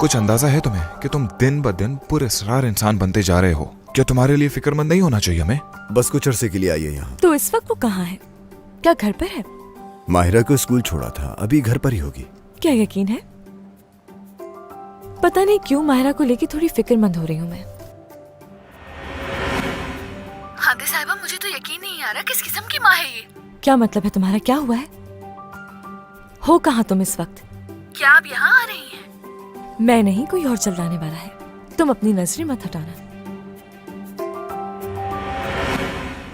कुछ अंदाजा है तुम्हें कि तुम दिन ब दिन पुरअसरार इंसान बनते जा रहे हो? क्या तुम्हारे लिए फिक्रमंद नहीं होना चाहिए हमें? बस कुछ अरसे के लिए आई है यहाँ। तो इस वक्त वो कहाँ है? क्या घर पर है? माहिरा को स्कूल छोड़ा था, अभी घर पर ही होगी। क्या यकीन है? पता नहीं क्यों माहिरा को लेकर थोड़ी फिक्रमंद हो रही हूँ मैं। हादे साहिबा, मुझे तो यकीन नहीं आ रहा किस किस्म की माँ है ये। क्या मतलब है तुम्हारा? क्या हुआ है? हो कहाँ तुम इस वक्त? क्या आप यहाँ आ रही हैं? मैं नहीं, कोई और चलाने वाला है। तुम अपनी नजरें मत हटाना।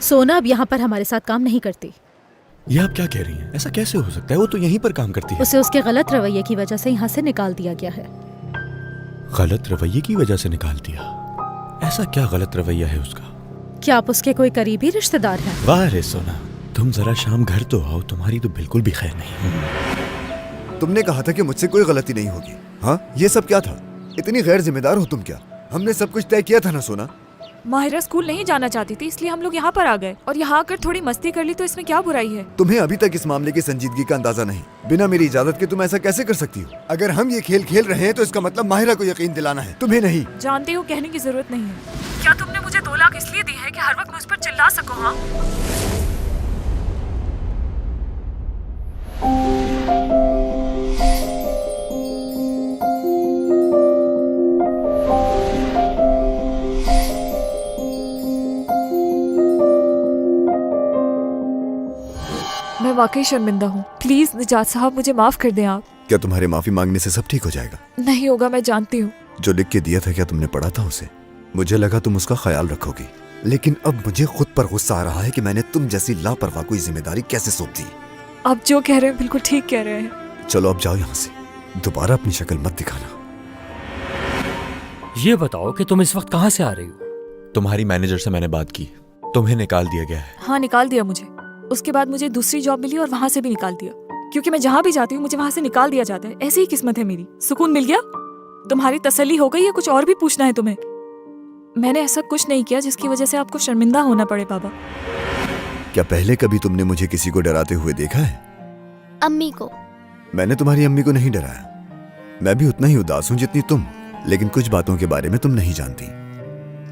सोना अब यहाँ पर हमारे साथ काम नहीं करती। ये आप क्या कह रही हैं? ऐसा कैसे हो सकता है? वो तो यहीं पर काम करती है। उसे उसके गलत रवैये की वजह से यहाँ से निकाल दिया गया है। गलत रवैये की वजह से निकाल दिया? ऐसा क्या गलत रवैया है उसका? क्या आप उसके कोई करीबी रिश्तेदार हैं? वाह रे सोना, तुम जरा शाम घर तो आओ, तुम्हारी तो बिल्कुल भी खैर नहीं। तुमने कहा था कि मुझसे कोई गलती नहीं होगी। हाँ, ये सब क्या था? इतनी गैर जिम्मेदार हो तुम क्या? हमने सब कुछ तय किया था ना सोना। माहिरा स्कूल नहीं जाना चाहती थी, इसलिए हम लोग यहाँ पर आ गए और यहाँ आकर थोड़ी मस्ती कर ली, तो इसमें क्या बुराई है? तुम्हें अभी तक इस मामले की संजीदगी का अंदाजा नहीं। बिना मेरी इजाजत के तुम ऐसा कैसे कर सकती हो? अगर हम ये खेल खेल रहे हैं तो इसका मतलब माहिरा को यकीन दिलाना है, तुम्हें नहीं। जानती हो, कहने की जरूरत नहीं है। क्या तुमने मुझे 2 लाख इसलिए दी है कि हर वक्त मुझ पर चिल्ला सको? हाँ, मैं वाकई शर्मिंदा हूँ। प्लीज निजात साहब, मुझे माफ कर दें आप। क्या तुम्हारे माफी मांगने से सब ठीक हो जाएगा? नहीं होगा, मैं जानती हूँ। जो लिख के दिया था, क्या तुमने पढ़ा था उसे? मुझे लगा तुम उसका ख्याल रखोगी, लेकिन अब मुझे खुद पर गुस्सा आ रहा है कि मैंने तुम जैसी लापरवाह को जिम्मेदारी कैसे सौंप दी। आप जो कह रहे हैं बिल्कुल ठीक कह रहे हैं। चलो अब जाओ यहाँ से, दोबारा अपनी शक्ल मत दिखाना। ये बताओ कि तुम इस वक्त कहाँ से आ रही हो? तुम्हारी मैनेजर से मैंने बात की, तुम्हें निकाल दिया गया है। हाँ, निकाल दिया मुझे। उसके बाद मुझे दूसरी जॉब मिली और वहाँ से भी निकाल दिया, क्योंकि मैं जहाँ भी जाती हूँ मुझे वहाँ से निकाल दिया जाता है। ऐसी ही किस्मत है मेरी। सुकून मिल गया? तुम्हारी तसल्ली हो गई या कुछ और भी पूछना है तुम्हें? मैंने ऐसा कुछ नहीं किया जिसकी वजह से आपको शर्मिंदा होना पड़े बाबा। क्या पहले कभी तुमने मुझे किसी को डराते हुए देखा है? अम्मी को। मैंने तुम्हारी अम्मी को नहीं डराया। मैं भी उतना ही उदास हूँ जितनी तुम, लेकिन कुछ बातों के बारे में तुम नहीं जानती।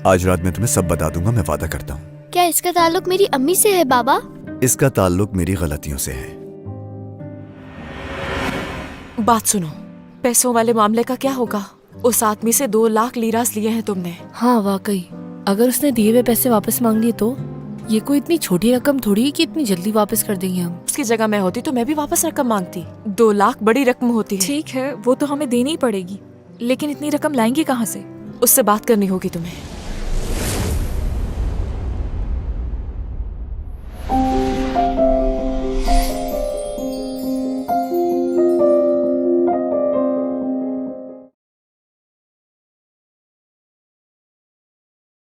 आज रात मैं तुम्हें सब बता दूंगा, मैं वादा करता हूँ। क्या इसका ताल्लुक मेरी अम्मी से है बाबा? इसका ताल्लुक मेरी गलतियों से है। बात सुनो, पैसों वाले मामले का क्या होगा? उस आदमी से 2 लाख लीरास लिए हैं तुमने। हाँ वाकई, अगर उसने दिए हुए पैसे वापस मांग लिए तो ये कोई इतनी छोटी रकम थोड़ी है कि इतनी जल्दी वापस कर देंगे हम। उसकी जगह मैं होती तो मैं भी वापस रकम मांगती। 2 लाख बड़ी रकम होती है। ठीक है, वो तो हमें देनी ही पड़ेगी, लेकिन इतनी रकम लाएंगे कहाँ से? उससे बात करनी होगी तुम्हें।